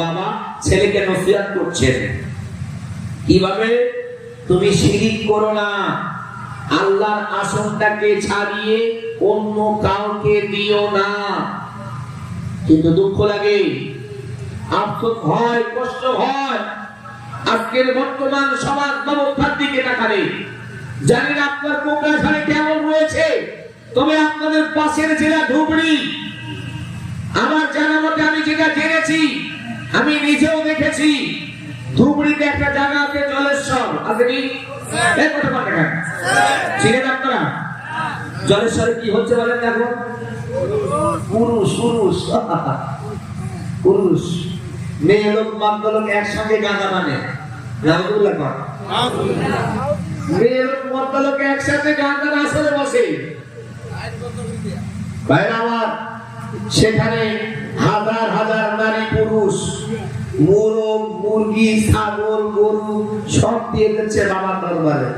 বাবা ছেলেকে নসিহত করছেন কিভাবে, তুমি শিরিক করো না, আল্লাহর আসনটাকে ছাড়িয়ে অন্য কাউকে দিও না। কিন্তু দুঃখ লাগে, আফসোস হয়, কষ্ট হয়, আজকের বর্তমান সমাজ ব্যবস্থার দিকে তাকালে জানেন আপনার কোকড়াঝাড়ে কেমন রয়েছে, তবে আপনাদের পাশের জেলা ধুবড়ি, আমার জানা মতে আমি যেটা জেনেছি, আমি নিজেও দেখেছি, ধুবড়িতে একটা জায়গা আছে জলেশ্বর, আছে কি? চিনেন আপনারা? জলেশ্বরে কি হচ্ছে বলেন এখন? পুরুষ পুরুষ পুরুষ মেয়ে লোক মাদ্য লোক একসঙ্গে গাঁজা মানে মেয়ে লোক মাদ্য লোক একসাথে গাঁজার আসরে বসে। ভাইরা আমার, সেখানে হাজার হাজার নারী পুরুষ মোরগ মুরগি ছাগল গরু সব দিয়ে দিচ্ছে বাবার দরবারে।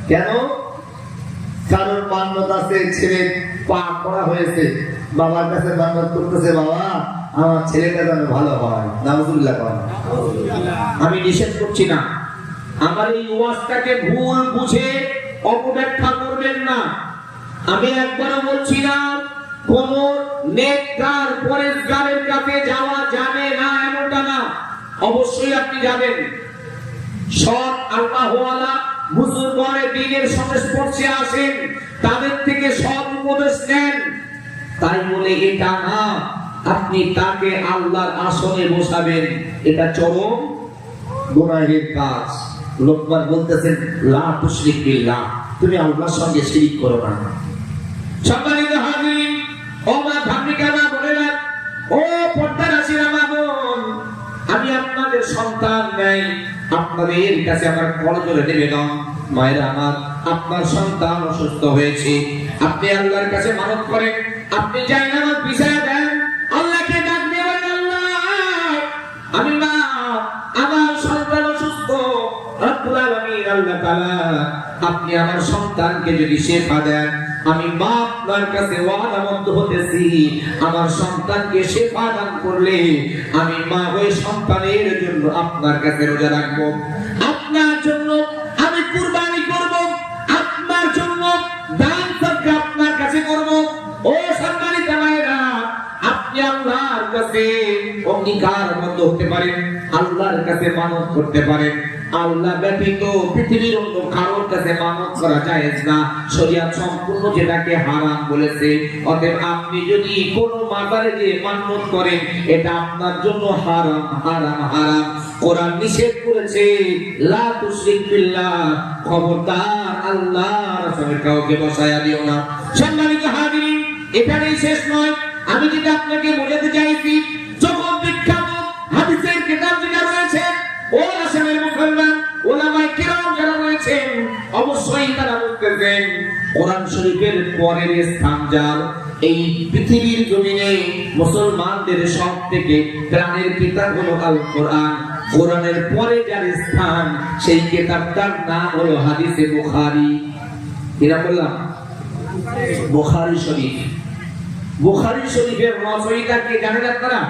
কেন? কারণ মান্যত আছে, ছেলে পা করা হয়েছে, বাবার কাছে মান্যত করতেছে, বাবা আমার ছেলেটা যেন ভালো হয়। নাউজুবিল্লাহ। আমি নিষেধ করছি না, আমার এই ওয়াজটাকে ভুল বুঝে অপব্যাখ্যা করবেন না। আমি একবারও বলছি না কোন নেককার পরেশগারের কাছে যাওয়া যাবে না, এমনটা না। অবশ্যই আপনি যাবেন, সৎ আল্লাহওয়ালা বুজুর্গরে দ্বীনের সংস্পর্শে আসেন, তাদের থেকে সৎ উপদেশ নেন। তাই বলে এটা না আপনি তাকে আল্লাহর আসনে বসাবেন, এটা চরম গুনাহের কাজ। লোকমান বলতেছেন লা তুশরিক বিল্লাহ, তুমি আল্লাহর সঙ্গে শিরিক করো না। সম্মানিত হাজিরিন, ও মা ধার্মিকা মা বোনেরা, ও পর্দার রাশিরা মা বোন, আমি আপনাদের সন্তান নাই, আপনাদের কাছে আমার করজোড়ে নিবেদন, মায়েরা আমার, আপনার সন্তান অসুস্থ হয়েছে, আপনি আল্লাহর কাছে মানত করেন, আপনি যাই নামাজ বিছায়া দেন, আল্লাহকে ডাক দিয়ে বলেন, আল্লাহ আমি মা, আমার সন্তান অসুস্থ, রব্বুল আলামিন আল্লাহ তাআলা আপনি আমার সন্তানকে যদি শিফা দেন, আমি মা আপনার কাছে ওয়াদাবদ্ধ হতেছি, আমার সন্তানকে শিফা দান করলে আমি মা হয়ে সন্তানের জন্য আপনার কাছে রোজা রাখবো, আপনার জন্য আমি কুরবানি করব, আপনার জন্য দান সদকা আপনার কাছে করব। ও সম্মানিত ভাইরা, আপনি আল্লাহর কাছে অঙ্গীকারবদ্ধ হতে পারেন, আল্লাহর কাছে মানত করতে পারেন, আল্লাহ ব্যতীত পৃথিবীর অন্য কারোর কাছে মানত করা জায়েজ না, শরীয়ত সম্পূর্ণ যেটাকে হারাম বলেছে। অতএব আপনি যদি কোনো মাজারে গিয়ে মানত করেন, এটা আপনার জন্য হারাম হারাম হারাম। কোরআন নিষেধ করেছে লা তুশরিক বিল্লাহ, খবরদার আল্লাহর সঙ্গে কাউকে বসায়া দিও না। সম্মানিত হাজিরিন, এখানেই শেষ নয়, আমি যেটা আপনাকে বোঝাতে চাইছি, যখন বিখ্যাত হাদিসের কিতাব যেটা রয়েছে, ও আসামের মুসলমান ওলামায়ে কিরাম যারা রয়েছেন, অবশ্যই তারা বলতেছেন কোরআন শরীফের পরের স্থান যার এই পৃথিবীর জমিনে মুসলমানদের সবথেকে প্রাণের কিতাব হলো আল কোরআন। কোরআনের পরে যার স্থান, সেই কিতাবটার নাম হলো হাদিসে বুখারী। কিনা বললাম? বুখারী শরীফ। বুখারী শরীফের রচয়িতা কে জানেন আপনারা?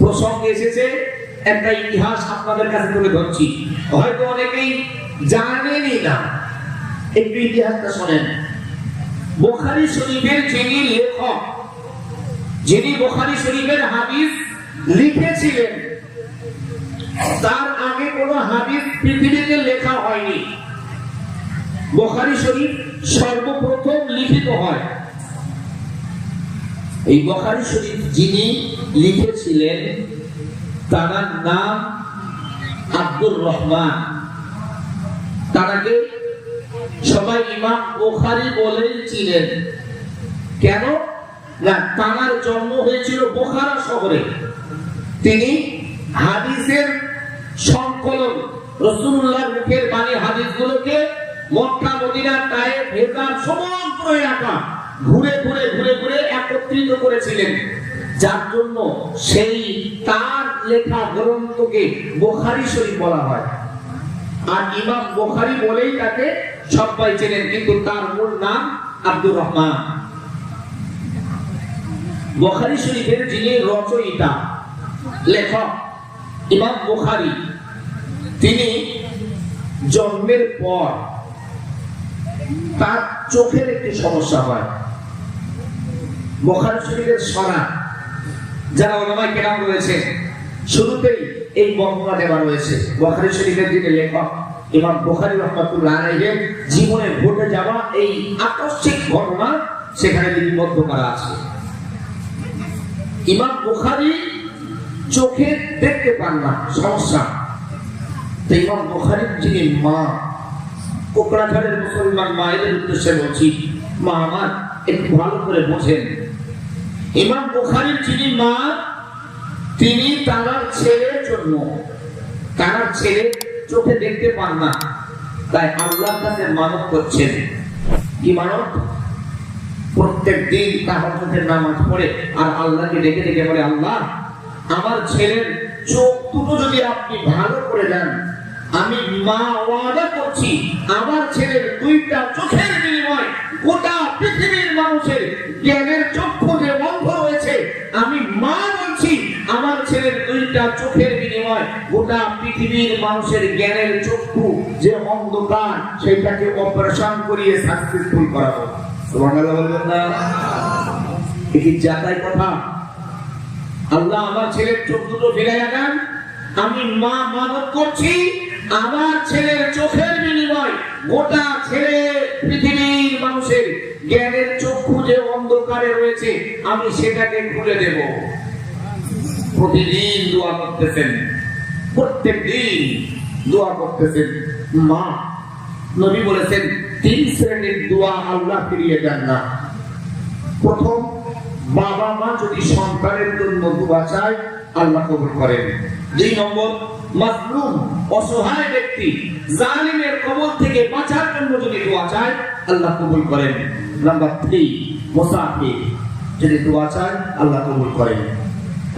প্রসঙ্গে এসেছে, একটা ইতিহাস আপনাদের কাছে তুলে ধরছি, হয়তো অনেকেই জানেনই না, একটু ইতিহাসটা শোনেন। বুখারী শরীফের যিনি লেখক, যিনি বুখারী শরীফের হাদিস লিখেছিলেন, তার আগে কোনো হাদিস পৃথিবীতে লেখা হয়নি। বুখারী শরীফ সর্বপ্রথম লিখিত হয়। এই বুখারী শরীফ যিনি লিখেছিলেন তার নাম আব্দুর রহমান। তাকে সবাই ইমাম বুখারী বলেই চিনেন। কেন না, তার জন্ম হয়েছিল বুখারা শহরে। তিনি হাদিসের সংকলন, রাসূলুল্লাহর মুখের বাণী হাদিসগুলোকে মক্কা, মদিনা, তায়েফ, হেজাজ সমগ্র এলাকা ঘুরে ঘুরে ঘুরে ঘুরে একত্রিত করেছিলেন, যার জন্য সেই তার লেখা গ্রন্থকে বুখারী শরীফ বলা হয়। আর ইমাম বুখারী বলেই তাকে সবাই চেনেন, কিন্তু তার মূল নাম আব্দুর রহমান। বুখারী শরীফের যিনি রচয়িতা, লেখক ইমাম বুখারী তিনি জন্মের পর তার চোখের একটি সমস্যা হয়। বুখারী শরীফের সরা যারা উলামায়ে কেরাম রয়েছে শুরুতেই এই বর্ণনা দেওয়া রয়েছে। বুখারী শরীফের যিনি লেখক ইমাম বুখারী রাহমাতুল্লাহ আলাইহির জীবনে ঘটে যাওয়া এই আকস্মিক ঘটনা সেখানে লিপিবদ্ধ করা আছে। ইমাম বুখারী চোখে দেখতে পান না, সমস্যা। তো ইমাম বুখারীর যিনি মা, কোকড়াঝাড়ের মুসলমান মায়েদের উদ্দেশ্যে বলছি, মা আমার একটু ভালো করে বোঝেন, ইমাম বুখারীর যিনি মা তিনি তার ছেলের জন্য, তার ছেলে চোখে দেখতে পান না, তাই আল্লাহর কাছে মানত করছেন। কি মানত? প্রত্যেক দিন তাহাজ্জুদের নামাজ পড়ে আর আল্লাহকে ডেকে ডেকে বলে, আল্লাহ আমার ছেলের চোখ দুটো যদি আপনি ভালো করে দেন, আমি মা ওয়াদা করছি আমার ছেলের দুইটা চোখের বিনিময় গোটা পৃথিবীর মানুষের জ্ঞানের চক্ষু যে বন্ধ রয়েছে, আমি মা বলছি আমার ছেলের দুইটা চোখের বিনিময় গোটা পৃথিবীর মানুষের জ্ঞানের চক্ষু যে অন্ধকার সেটাকে অপারেশন করিয়ে সাকসেসফুল করাবো। সুবহানাল্লাহ বলবেন না? কি জাতাই কথা? আল্লাহ আমার ছেলের চোখ দুটো ফিরাইয়া দেন, আমি মা মানত করছি আমার ছেলের চোখের বিনিময় গোটা ছেলে পৃথিবীর মানুষের জ্ঞানের চক্ষু যে অন্ধকারে রয়েছে আমি সেটাকে খুলে দেব। প্রতিদিন দোয়া করতেছেন, প্রত্যেক দিন দোয়া করতেছেন। মা, নবী বলেছেন 3 শ্রেণীর দোয়া আল্লাহ ফিরিয়ে দেন না। প্রথম, বাবা মা যদি সন্তানের জন্য দোয়া চায় আল্লাহ কবুল করেন। 2 নম্বর, মাজলুম অসহায় ব্যক্তি জালিমের কবল থেকে বাঁচার জন্য যদি দোয়া চায় আল্লাহ কবুল করেন। নাম্বার 3, মুসাফির যদি দোয়া চায় আল্লাহ কবুল করেন।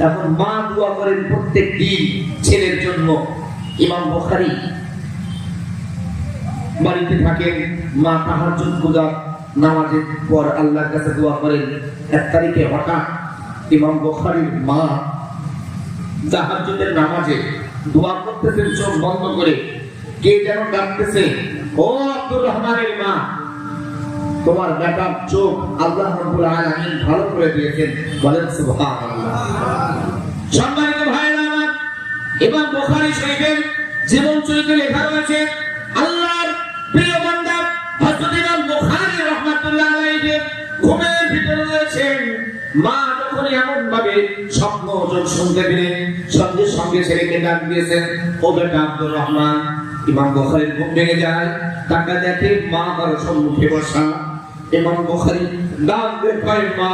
এখন মা দোয়া করেন প্রত্যেক দিন ছেলের জন্য। ইমাম বুখারী বাড়িতে থাকেন, মা তাহাজ্জুদ গুজার, নামাজের পর আল্লাহর কাছে দোয়া করেন। 1 তারিখে হঠাৎ ইমাম বুখারীর মা তাহাজ্জুদের নামাজে দোয়া করতেছেন চোখ বন্ধ করে, কে যেন ডাকতেছে, ও আব্দুর রহমানের মা, তোমার বেটার চোখ আল্লাহ রাব্বুল আলামিন ভালো করে দিয়েছেন, বলেন সুবহানাল্লাহ। সম্মানিত ভাইরা আমার, ইমাম বুখারী শরীফের জীবন চরিত্রে লেখা রয়েছে আল্লাহর প্রিয় বান্দা হযরত ইমাম বুখারী রাহমাতুল্লাহ আলাইহি ঘুমের ভিতরে রয়েছেন। মা যখন এমন ভাবে স্বপ্ন যোগ শুনতে পেলেন, সঙ্গে সঙ্গে ছেলেকে ডাক দিয়েছেন, ও বেটা আব্দুর রহমান। ইমাম বুখারীর ঘুম ভেঙে যায়, তাকে দেখে মা তার সম্মুখে বসা। ইমাম বুখারী ডাক দিয়ে কয়, মা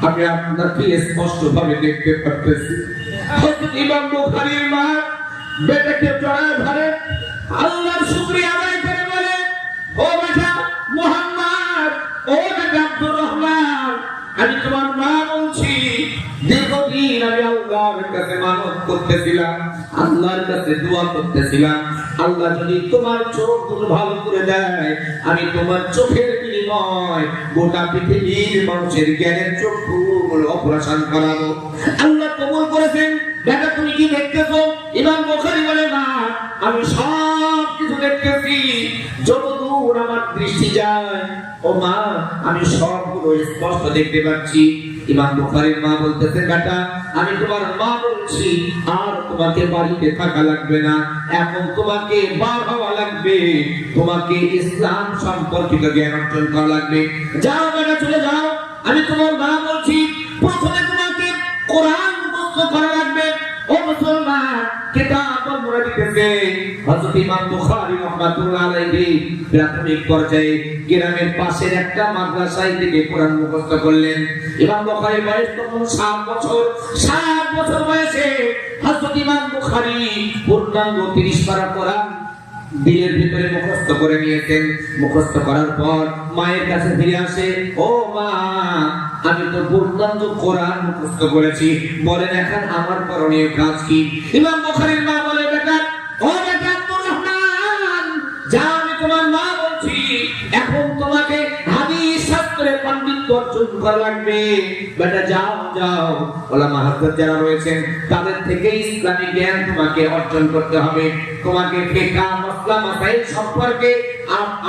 আমি আপনাকে স্পষ্ট ভাবে দেখতে পাচ্ছি। হযরত ইমাম বুখারীর মা বেটাকে জড়ায় ধরে আল্লাহর শুকরিয়া আদায় করে বলে, ও বেটা মুহাম্মদ, ও বেটা আব্দুর রহমান, আমি তোমার মা বলছি। দীর্ঘদিন আমি আল্লাহর কাছে মানত করতেছিলাম, আল্লাহর কাছে দোয়া করতেছিলাম, আল্লাহ যদি তোমার চোখ দুটো ভালো করে দেয় আমি তোমার চোখের বিনিময় গোটা পৃথিবীর মানুষের জ্ঞানের চক্ষুগুলো অপারেশন করাবো। আল্লাহ কবুল করেছেন। বেটা তুমি কি দেখতেছো? ইমাম বুখারী বলে, না আমি সব কিছু দেখতেছি, যতদূর আমার দৃষ্টি যায় ও মা আমি সবগুলো স্পষ্ট দেখতে পাচ্ছি। ইমাম বুখারীর মা বলতেছে, বেটা আমি তোমার মা বলছি, আর তোমাকে বাড়িতে থাকা লাগবে না, এখন তোমাকে বার হওয়া লাগবে, তোমাকে ইসলাম সম্পর্কিত জ্ঞান অর্জন করা লাগবে। যাও বেটা চলে যাও, আমি তোমার মা বলছি। প্রথমে তোমাকে কোরআন মুখস্থ করা লাগবে। ও মুসলমান, কিতাব পড়া দিতেছে হযরত ইমাম বুখারী রাহমাতুল্লাহ আলাইহি প্রাথমিক পর্যায়ে গ্রামের পাশের একটা মাদ্রাসায় থেকে কোরআন মুখস্থ করলেন। ইমাম বুখারীর বয়স তখন 7 বছর। 7 বছর বয়সে হযরত ইমাম বুখারী পূর্ণাঙ্গ 30 পারা কোরআন দিলের ভিতরে মুখস্থ করে নিয়েছেন। মুখস্থ করার পর মায়ের কাছে ফিরে আসে, ও মা আমি তো পূর্ণাঙ্গ কোরআন মুখস্থ করেছি, বলেন এখন আমার করণীয় কাজ কি? ইমাম বুখারীর মা বলে, বেটা ও বেটা আব্দুর রহমান, যাও আমি তোমার মা বলছি, এখন তোমাকে হাদিস শাস্ত্রে পাণ্ডিত্য অর্জন করা লাগবে। লাগবে, বেটা যাও যাও ওলামা হযরত যারা রয়েছেন তাদের থেকে ইসলামী জ্ঞান তোমাকে অর্জন করতে হবে, তোমাকে ফিকহ মাসলা মাসাইল সম্পর্কে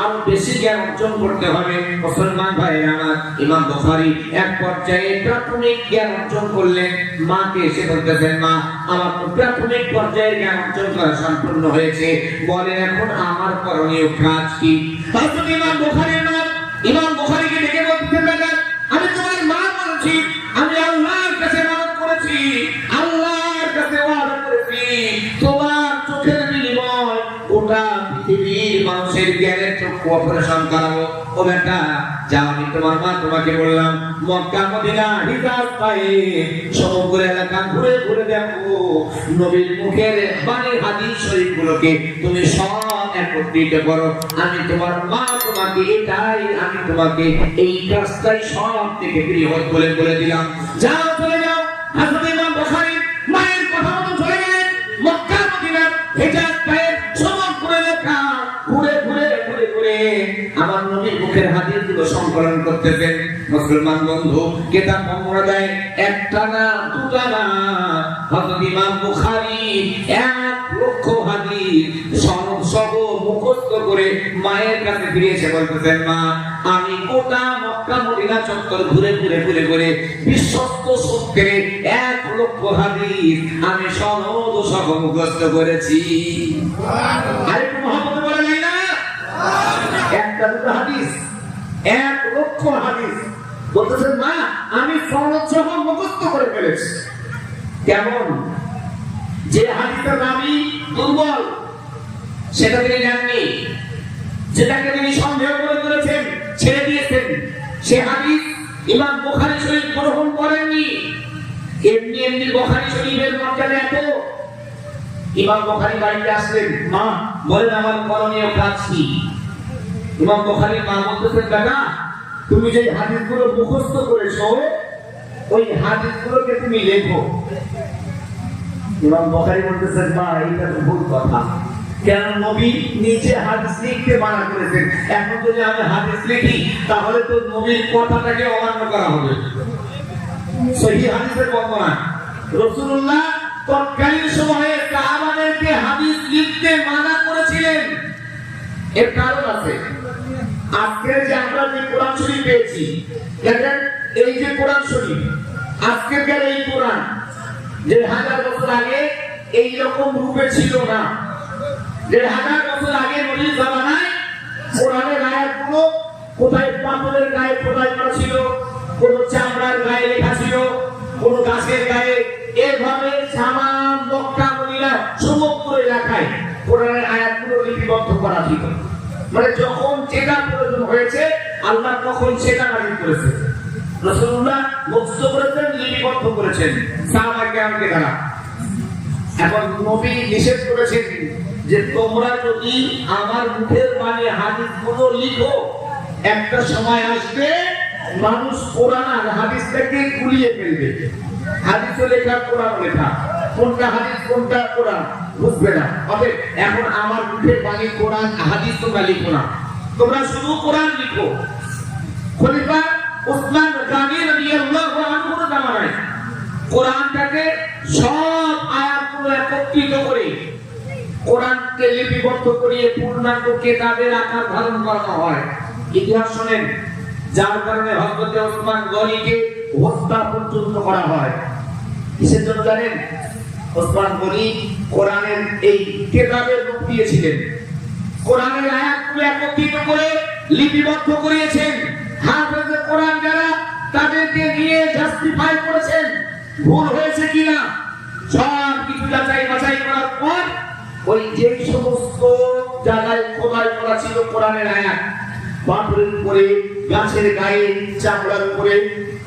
আরো বেশি জ্ঞান অর্জন করতে হবে। মুসলমান ভাইরা আমার, ইমাম বুখারী এক পর্যায়ে প্রাথমিক জ্ঞান অর্জন করলেন। মাকে এসে বলতেছেন, মা আমার তো প্রাথমিক পর্যায়ে জ্ঞান অর্জন করা সম্পূর্ণ হয়েছে, বলেন এখন আমার করণীয় কাজ কি? হযরত ইমাম বুখারীকে ডেকে বলতেছেন, বেটা আমি তোমার মা বলছি, আমি আল্লাহর কাছে মানত করেছি, আল্লাহর কাছে ওয়াদা করেছি তোমার চোখের বিনিময় গোটা পৃথিবীর মানুষের জ্ঞানের চক্ষু অপারেশন করাবো। ও বেটা যা, আমি তোমার মা তোমাকে বললাম মক্কা মদিনা হিজাজ পায়ে সমগ্র এলাকা ঘুরে ঘুরে দেখো, নবীর মুখের বাণী হাদিস শরীফগুলোকে তুমি সব একত্রিত করো। আমি তোমার মা তোমাকে এটাই, আমি তোমাকে এই কাজটাই সব থেকে বৃহৎ বলে বলে দিলাম। যাও চলে যাও। হযরত ইমাম বুখারী মায়ের কথা মতো চলে গেলেন মক্কা মদিনা হিজাজ পায়ে সমগ্র এলাকা ঘুরে ঘুরে ঘুরে ঘুরে আমার নবীর মুখের হাদিসগুলো সংকলন করতেছেন। মুসলমান বন্ধু, কিতাব পড়া দেয় একটা না দুটা না, হযরত ইমাম বুখারী 1,00,000 হাদিস সনদ সহ মুখস্থ করে মায়ের কাছে ফিরেছে, বলতেছেন মা আমি গোটা মক্কা মদিনা চত্বর ঘুরে ঘুরে ঘুরে ঘুরে বিশ্বস্ত সূত্রে 1,00,000 হাদিস আমি সনদ সহ মুখস্থ করেছি। আরে মুহাম্মদ বলা যায় না, একটা দুটো হাদিস 1,00,000 হাদিস, বলতেছেন মা আমি সনদ সহ মুখস্থ করে ফেলেছি। কেমন? যে হাদিসের রাবী দুর্বল সেটা তিনি জাননি, যেটাকে তিনি সন্দেহ করে করেছেন ছেড়ে দিয়েছেন, সে হাদিস ইমাম বুখারী শরীফ গ্রহণ করেননি। এমনি এমনি বুখারী শরীফের মর্যাদা এত। ইমাম বুখারী বাড়িতে আসলেন, মা বলেন আমার করণীয় কাজ কি? ইমাম বুখারীর মা বলতেছেন, বেটা তুমি যে হাদিসগুলো মুখস্থ করেছো ওই হাদিসগুলোকে তুমি লেখো। ইমাম বুখারী বলতেছেন, মা এটা তো ভুল কথা, কেন নবী নিজে হাদিস লিখতে মানা করেছেন, এখন যদি আমি হাদিস লিখি তাহলে তো নবীর কথাটাকে অমান্য করা হবে। সহিহ হাদিসের বর্ণনা, রাসূলুল্লাহ তৎকালীন সময়ে সাহাবাদেরকে হাদিস লিখতে মানা করেছিলেন। এর কারণ আছে। আজকে যে আমরা যে কোরআন শরীফ পেয়েছি, দেখেন এই যে কোরআন শরীফ, আজকের এই কোরআন যে 1000 বছর আগে এই রকম রূপে ছিল না। 1000 বছর আগে নবীর জামানায় কোরআনের আয়াতগুলো কোথায় পাথরের গায়ে খোদাই করা ছিল, কোন চামড়ার গায়ে লেখা ছিল, কোন গাছের গায়ে, এভাবে সামান মক্কা মদিনা সমগ্র এলাকায় কোরআনের আয়াতগুলো লিপিবদ্ধ করা ছিল। মানে যখন যেটা প্রয়োজন হয়েছে আল্লাহ তখন সেটা নাযিল করেছেন। রাসূলুল্লাহ মুখস্থ করেছেন, লিপিবদ্ধ করেছেন সাহাবায়ে কেরামকে দ্বারা। এখন নবী নিষেধ করেছেন যে তোমরা যদি আমার মুখের বাণী হাদিসগুলো লিখো, একটা সময় আসবে মানুষ কোরআন আর হাদিসটাকে গুলিয়ে ফেলবে। হাদিসও লেখা, কোরআন লেখা, কোনটা হাদিস কোনটা কোরআন বুঝবে না। অতএব এখন আমার মুখের বাণী কোরআন হাদিস তোমরা লিখো না, তোমরা শুধু কোরআন লিখো। খলিফা উসমান গনি রাদিয়াল্লাহু আনহুর জামানায় কোরআনটাকে সব আয়াতগুলো একত্রিত করে কোরআনকে লিপিবদ্ধ করিয়ে পূর্ণাঙ্গ কিতাবের আকার ধারণ করানো হয়। ইতিহাস শুনেন, যার কারণে হযরত ওসমান গনিকে হত্যা পর্যন্ত করা হয়। কিসের জন্য জানেন? ওসমান গনি কোরআনের এই কিতাবের রূপ দিয়েছিলেন, কোরআনের আয়াতগুলো একত্রিত করে লিপিবদ্ধ করিয়েছেন। হাফেজে কোরআন যারা তাদেরকে নিয়ে জাস্টিফাই করেছেন ভুল হয়েছে কিনা সব কিছু যাচাই বাছাই করার পর ওই যে সমস্ত জায়গায় খোদাই করা ছিল কোরআনের আয়াত, পাথরের উপরে, গাছের গায়ে, চামড়ার উপরে,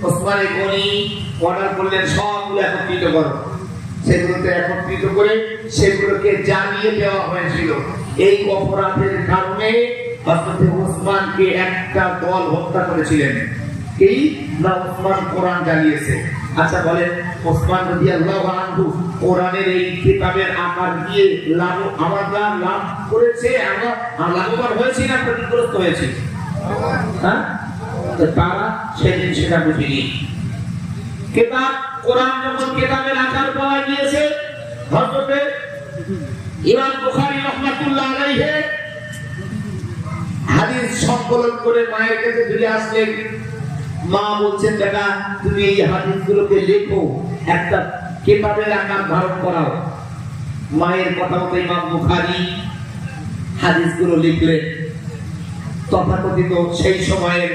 ওসমান গনি অর্ডার করলেন সবগুলো একত্রিত করো। সেগুলোকে একত্রিত করে সেগুলোকে জ্বালিয়ে দেওয়া হয়েছিল। এই অপরাধের কারণে হযরত ওসমানকে একটা দল হত্যা করেছিলেন। এই না ওসমান কোরআন জ্বালিয়েছে। আচ্ছা বলেন, ওসমান রাদিয়াল্লাহু আনহু কোরআনের এই কিতাবের আকার দিয়ে আমরা লাভ করেছে, আমরা লাভবান হয়েছি না ক্ষতিগ্রস্ত হয়েছি? হ্যাঁ, তারা সেদিন সেটা বুঝিনি। কিতাব কোরআন যখন কিতাবের আকার পাওয়া গিয়েছে, হযরতে ইমাম বুখারী রাহমাতুল্লাহ আলাইহি হাদিস সংকলন করে মায়ের কাছে ফিরে আসলেন। মা বলছেন, বেটা তুমি এই হাদিসগুলোকে লেখো, একটা কিতাবের আকার ধারণ করাও। মায়ের কথা মতো ইমাম বুখারী হাদিসগুলো লিখলেন। তথাকথিত সেই সময়ের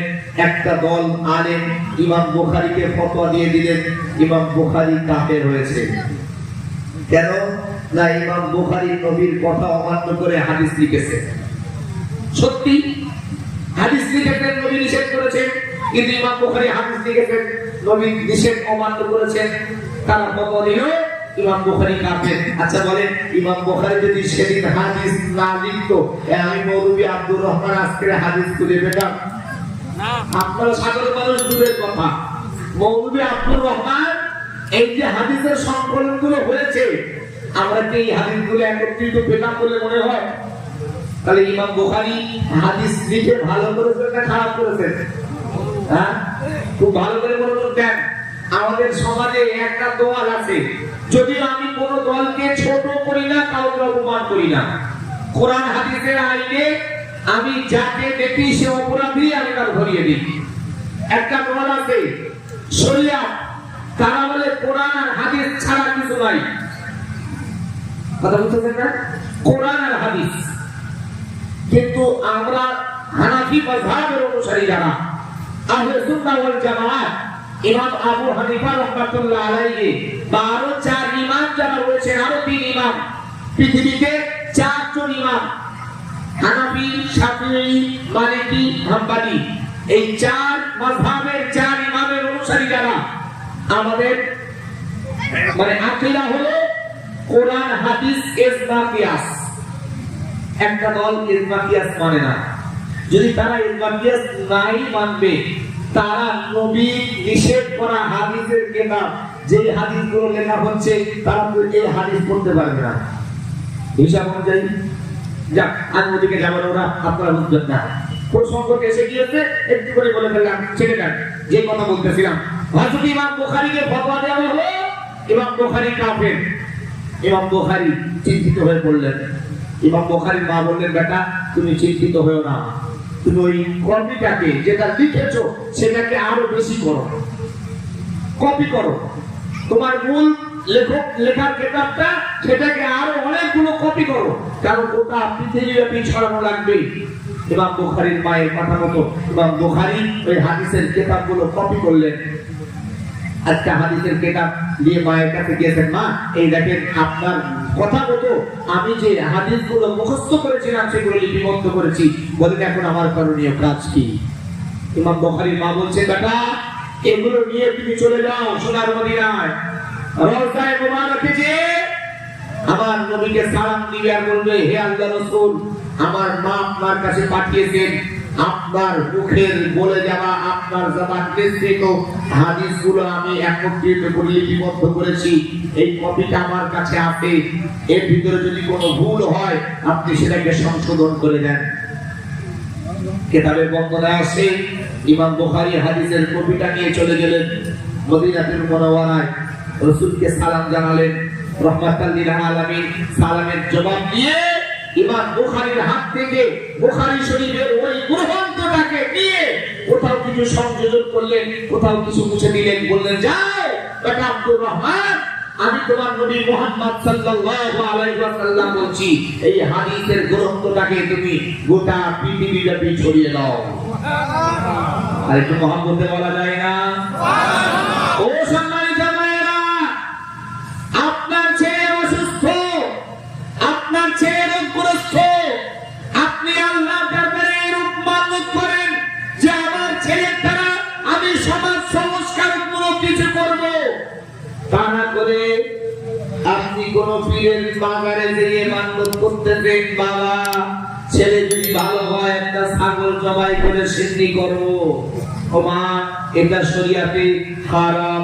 একটা দল আলেম ইমাম বুখারীকে ফতোয়া দিয়ে দিলেন, ইমাম বুখারী কাফের হয়েছে। কেন না, ইমাম বুখারী নবীর কথা অমান্য করে হাদিস লিখেছে। সত্যি হাদিস লিখেছেন, নবী নিষেধ করেছেন, কিন্তু ইমাম বুখারী হাদিস লিখেছেন, নবী নিষেধ অমান্য করেছেন, তারা ফতোয়া দিল ইমাম বুখারী কাফের। আচ্ছা বলেন, ইমাম বুখারী যদি সেদিন হাদিস না লিখতো, আমি মৌলভী আব্দুর রহমান আজকের হাদিস খুলে পেতাম না? আপনারা সাধারণ মানুষ দূরের কথা, মৌলভী আব্দুর রহমান এই যে হাদিসের সংকলনগুলো হয়েছে, আমরা কি এই হাদিসগুলো একত্রিত পেতাম বলে মনে হয়? তাহলে ইমাম বুখারী হাদিস লিখে ভালো করেছেন না খারাপ করেছেন? হ্যাঁ, খুব ভালো করে মনোযোগ দেন। আমাদের সমাজে একটা দল আছে, যদি আমি কোন দলকে ছোট করি না, কাউকে অপমান করি না, কোরআন হাদিসের আইনে আমি যাকে দেখি সে অপরাধী, আমি তার ধরিয়ে দিই। একটা দল আছে শরিয়াত, তারা বলে কোরআন আর হাদিস ছাড়া কিছু নাই। কথা বুঝতেছেন না? কোরআন আর হাদিস। কিন্তু আমরা হানাফি মাযহাবের অনুসারী যারা, আহলে সুন্নাহ ওয়াল জামাত, ইমাম আবু হানিফা রাহমাতুল্লাহ আলাইহি, আরো 4 ইমাম যারা রয়েছে, আরো 3 ইমাম, পৃথিবীতে 4 জন ইমাম, হানাফি, শাফিঈ, মালিকি, হাম্বলি, এই 4 মাযহাবের 4 ইমামের অনুসারী যারা, আমাদের মানে আকীদা হলো কোরআন হাদিস ইজমা কিয়াস। একটা দল ইজমা কিয়াস মানে না। যদি তারা ইজমা কিয়াস নাই মানবে, তারা নবী নিষেধ করা হাদিসের কিতাব, যে হাদিসগুলো লেখা হচ্ছে, তারা এই হাদিস পড়তে পারবে না হিসাব অনুযায়ী। যাক, আমি ওদিকে যাবেন, ওরা আপনারা বুঝবেন না। প্রসঙ্গ এসে গিয়েছে, একটু করে বলে ফেললাম, ছেড়ে দেন। যে কথা বলতেছিলাম, হযরত ইমাম বুখারীকে ফতোয়া দেওয়া হলো, ইমাম বুখারী কাফের। ইমাম বুখারী চিন্তিত হয়ে পড়লেন। ইমাম বুখারীর মা বললেন, বেটা তুমি চিন্তিত হও না, তুমি ওই কপিটাকে যেটা লিখেছো সেটাকে আরো বেশি করো, কপি করো। তোমার মূল লেখার কিতাবটা, সেটাকে আরো অনেকগুলো কপি করো, কারণ ওটা পৃথিবীব্যাপী ছড়ানো লাগবে। ইমাম বুখারীর মায়ের কথা মতো ইমাম বুখারী ওই হাদিসের কিতাবগুলো কপি করলেন। আজকে হাদিসের কিতাব দিয়ে মায়ের কাছে গিয়েছেন, মা এই দেখেন আপনার কথা মতো আমি যে হাদিসগুলো মুখস্থ করেছিলাম সেগুলো লিপিবদ্ধ করেছি, বলেন এখন আমার করণীয় কাজ কি? ইমাম বুখারীর মা বলছে, বেটা এগুলো নিয়ে তুমি চলে যাও সোনার মদিনায়, রওজায়ে মুবারাকে যে আমার নবীকে সালাম দিবে আর বলবে, হে আল্লাহর রাসূল, আমার মা আপনার কাছে পাঠিয়েছেন, আপনার মুখের বলে যাওয়া, আপনার জবান নিঃসৃত হাদিসগুলো আমি একত্রিত করে লিপিবদ্ধ করেছি, এই কপিটা আমার কাছে আছে, এর ভিতরে যদি কোনো ভুল হয় আপনি সেটাকে সংশোধন করে দেন। কিতাবের বর্ণনা আছে, ইমাম বুখারী হাদিসের কপিটা নিয়ে চলে গেলেন মদিনাতুল মুনাওয়ারায়, রাসূলকে সালাম জানালেন, রাহমাতাল লিল আলামিন। সালামের জবাব দিয়ে ইমাম বুখারীর হাত থেকে বুখারী শরীফের ওই গ্রন্থটাকে নিয়ে কোথাও কিছু সংযোজন করলেন, কোথাও কিছু মুছে দিলেন, বললেন, যাও বেটা আব্দুর রহমান, আমি তোমার নবী মুহাম্মদ সাল্লাল্লাহু আলাইহি ওয়াসাল্লাম বলছি, এই হাদিসের গ্রন্থটাকে তুমি গোটা পৃথিবীব্যাপী ছড়িয়ে দাও। আর একটু মুহাম্মদে বলা যায় না? ও সম্মানিত মায়েরা, আপনার ছেলে অসুস্থ, আপনার ছেলে রোগগ্রস্ত, আপনি আল্লাহর দরবারে এরূপ মানত করেন যে আমার ছেলের দ্বারা আমি সমাজ সংস্কারমূলক কিছু করব। তা না করে আপনি কোন পীরের বাগানে গিয়ে মানত করতেছেন, বাবা ছেলে যদি ভালো হয় একটা ছাগল জবাই করে সিন্নি করব। ও মা, এটা শরীয়তে হারাম।